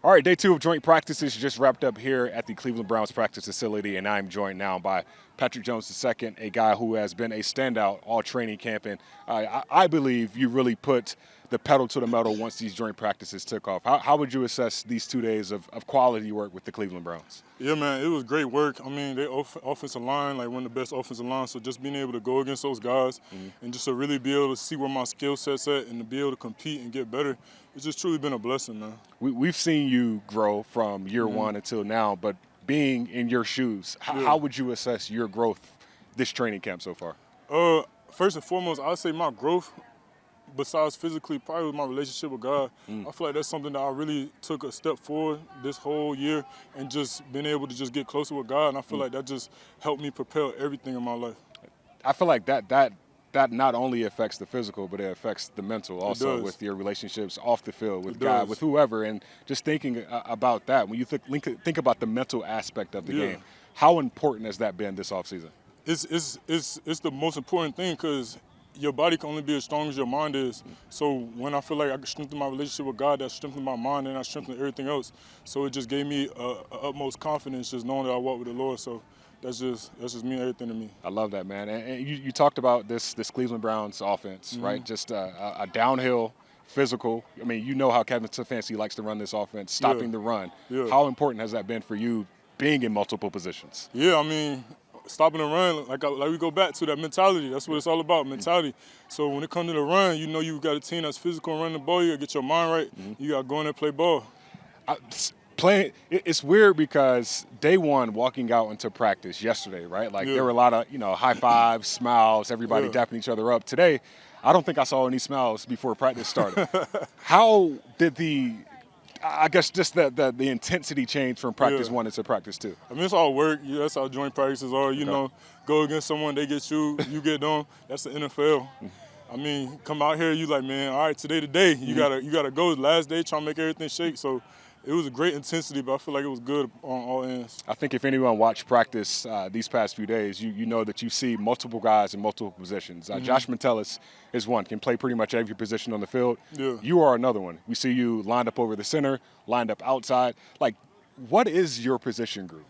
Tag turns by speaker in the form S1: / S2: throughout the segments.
S1: All right, day two of joint practices just wrapped up here at the Cleveland Browns practice facility, and I'm joined now by Patrick Jones II, a guy who has been a standout all training camp. And I believe you really put the pedal to the metal once these joint practices took off. How would you assess these 2 days of quality work with the Cleveland Browns?
S2: Yeah, man, it was great work. I mean, they offensive line, like one of the best offensive lines. So just being able to go against those guys and just to really be able to see where my skill set's at and to be able to compete and get better, it's just truly been a blessing, man.
S1: We've seen you grow from year one until now, but being in your shoes, how would you assess your growth this training camp so far?
S2: First and foremost, I'd say my growth, besides physically, probably with my relationship with God. I feel like that's something that I really took a step forward this whole year and just been able to just get closer with God. And I feel like that just helped me propel everything in my life.
S1: I feel like that not only affects the physical, but it affects the mental also with your relationships off the field, with God, with whoever. And just thinking about that, when you think about the mental aspect of the game, how important has that been this offseason?
S2: It's the most important thing because your body can only be as strong as your mind is. So when I feel like I can strengthen my relationship with God, that strengthened my mind and I strengthened everything else. So it just gave me utmost confidence just knowing that I walk with the Lord. So that's just mean everything to me.
S1: I love that, man. And you talked about this Cleveland Browns offense, right? Just a downhill, physical. I mean, you know how Kevin Stefanski likes to run this offense, stopping the run. How important has that been for you being in multiple positions?
S2: Yeah, I mean, stopping the run, like we go back to that mentality. That's what it's all about, mentality. So when it comes to the run, you know you got a team that's physical and running the ball. You got to get your mind right. You got to go in there and play ball.
S1: It's weird because day one, walking out into practice yesterday, right? Like there were a lot of high fives, smiles, everybody dapping each other up. Today, I don't think I saw any smiles before practice started. How did the intensity change from practice one into practice two?
S2: I mean, it's all work. That's how joint practices are. You know, go against someone, they get you, you get them. That's the NFL. I mean, come out here, you like, man, all right, today. You gotta go. Last day, trying to make everything shake. So it was a great intensity, but I feel like it was good on all ends.
S1: I think if anyone watched practice these past few days, you know that you see multiple guys in multiple positions. Josh Metellus is one, can play pretty much every position on the field. You are another one. We see you lined up over the center, lined up outside. Like, what is your position group?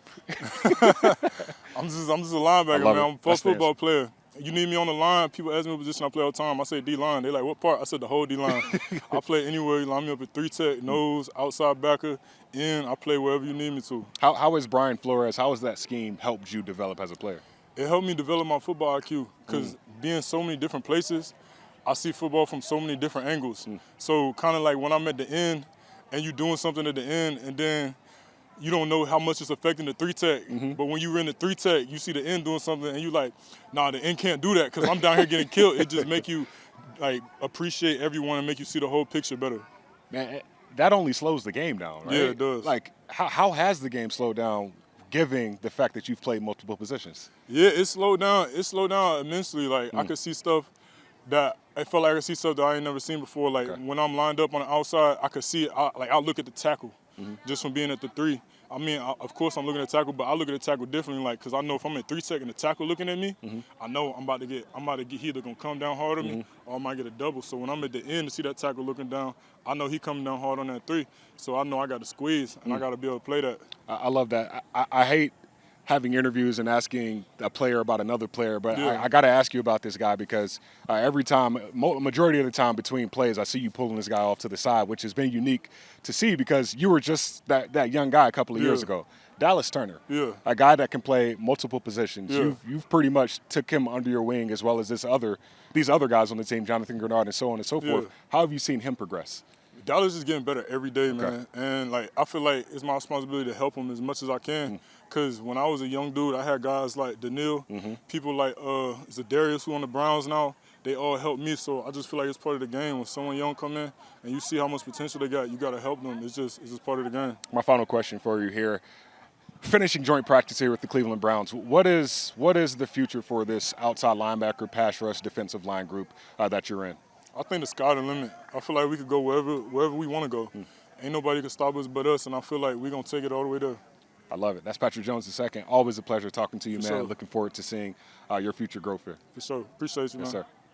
S2: I'm just a linebacker, man. I'm a post football player. You need me on the line, people ask me what position I play all the time. I say D-line. They like, what part? I said the whole D-line. I play anywhere. You line me up at 3-tech, nose, outside backer, in. I play wherever you need me to.
S1: How has Brian Flores, how has that scheme helped you develop as a player?
S2: It helped me develop my football IQ because being so many different places, I see football from so many different angles. So kind of like when I'm at the end and you're doing something at the end and then you don't know how much it's affecting the 3-tech, but when you're in the 3-tech, you see the end doing something, and you like, nah, the end can't do that because I'm down here getting killed. It just make you like appreciate everyone and make you see the whole picture better.
S1: Man, that only slows the game down, right?
S2: Yeah, it does.
S1: Like, how has the game slowed down, given the fact that you've played multiple positions?
S2: Yeah, it slowed down. It slowed down immensely. Like I could see stuff that I felt like I could see stuff that I ain't never seen before. Like when I'm lined up on the outside, I could see it. I'll look at the tackle just from being at the 3. I mean, of course I'm looking at tackle, but I look at the tackle differently, like, because I know if I'm at 3-tech and the tackle looking at me, I know I'm about to get he either gonna come down hard on me or I might get a double. So when I'm at the end to see that tackle looking down, I know he coming down hard on that 3. So I know I got to squeeze and I got to be able to play that.
S1: I love that. I hate having interviews and asking a player about another player, but I got to ask you about this guy because every time, majority of the time between plays, I see you pulling this guy off to the side, which has been unique to see because you were just that young guy a couple of years ago. Dallas Turner, a guy that can play multiple positions. You've pretty much took him under your wing as well as these other guys on the team, Jonathan Grenard and so on and so forth. How have you seen him progress?
S2: Dallas is getting better every day, man. And like I feel like it's my responsibility to help him as much as I can. Because when I was a young dude, I had guys like Daniil, people like Zadarius who on the Browns now. They all helped me, so I just feel like it's part of the game. When someone young come in and you see how much potential they got, you got to help them. It's just part of the game.
S1: My final question for you here. Finishing joint practice here with the Cleveland Browns, what is the future for this outside linebacker, pass rush, defensive line group that you're in?
S2: I think the sky the limit. I feel like we could go wherever we want to go. Ain't nobody can stop us but us, and I feel like we're going to take it all the way there.
S1: I love it. That's Patrick Jones II. Always a pleasure talking to you,
S2: For
S1: man.
S2: sure.
S1: Looking forward to seeing your future growth here.
S2: For sure. Appreciate you, man.
S1: Yes, sir.